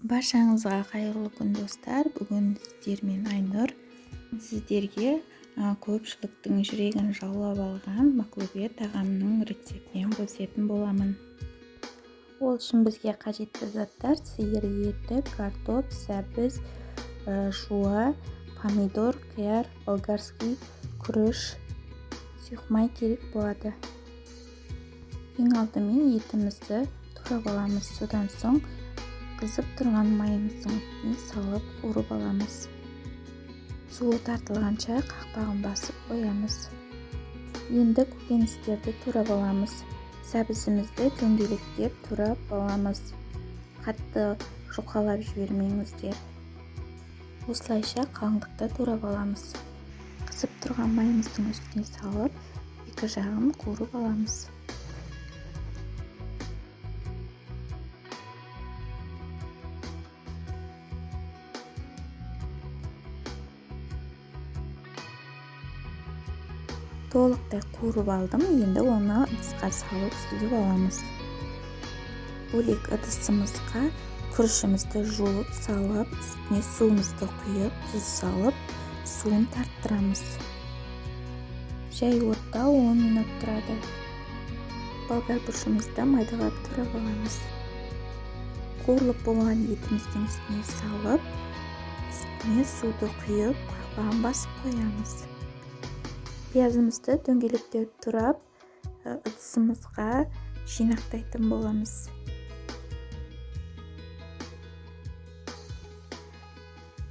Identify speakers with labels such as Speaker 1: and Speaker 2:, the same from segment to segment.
Speaker 1: Баршаңызға қайырлы күн достар. Бүгін сіздермен Айнұр сіздерге көпшіліктің жүрегін жаулап алған мақлубе тағамының рецептін бөлісетін боламын. Ол үшін бізге қажетті заттар: сиыр еті, картоп, сәбіз, жуа, помидор, қияр, болгарский, күріш, сұйық керек болады. Ең алдымен етімізді турап аламыз. Содан соң қызып тұрған майымыздың үстіне салып қуырып аламыз. Суы тартылғанша қақпағын басып қоямыз. Енді көкөністерді турап аламыз. Сәбізімізді дөңгелектеп турап аламыз. Қатты жұқалап жібермеңіздер. Осылайша қалыңдықта турап аламыз. Қызып тұрған майымыздың үстіне салып, екі жағын қуырып аламыз. Толықтай қуырып алдым. Енді оны ыдысқа салып сүзіп аламыз. Бөлек ыдысымызға күрішімізді жуып салып, үстіне суымызды құйып, тұз салып, суын тарттырамыз. Жай отта 10 минут тұрады. Болгар бұрышымызды майдалап турап аламыз. Қуырылып болған етіміздің үстіне салып, үстіне суды құйып, қақпағын басып қоямыз. Пиязымызды дөңгелектеп турап, ыдысымызға жинақтайтын боламыз.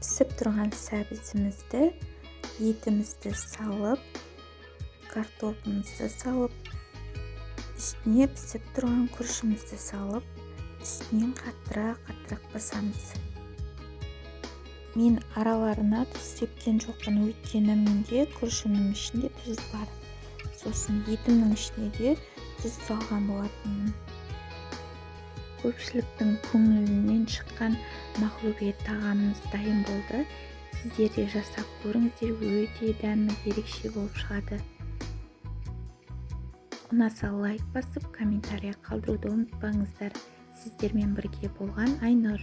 Speaker 1: Пісіп тұрған сәбізімізді, етімізді салып, картопымызды салып, үстіне пісіп тұрған күрішімізді салып, үстінен қаттырақ басамыз. Мен араларына тұз сепкен жоқпын, өйткені менде күрішімнің ішінде тұз бар. Сосын етімнің ішіне де тұз салған болатынмын. Көпшіліктің көңілінен шыққан мақлубе тағамымыз дайын болды. Сіздер де жасап көріңіздер, өте дәмі ерекше болып шығады. Ұнаса лайк басып, комментария қалдыруды ұмытпаңыздар. Сіздермен бірге болған Айнұр.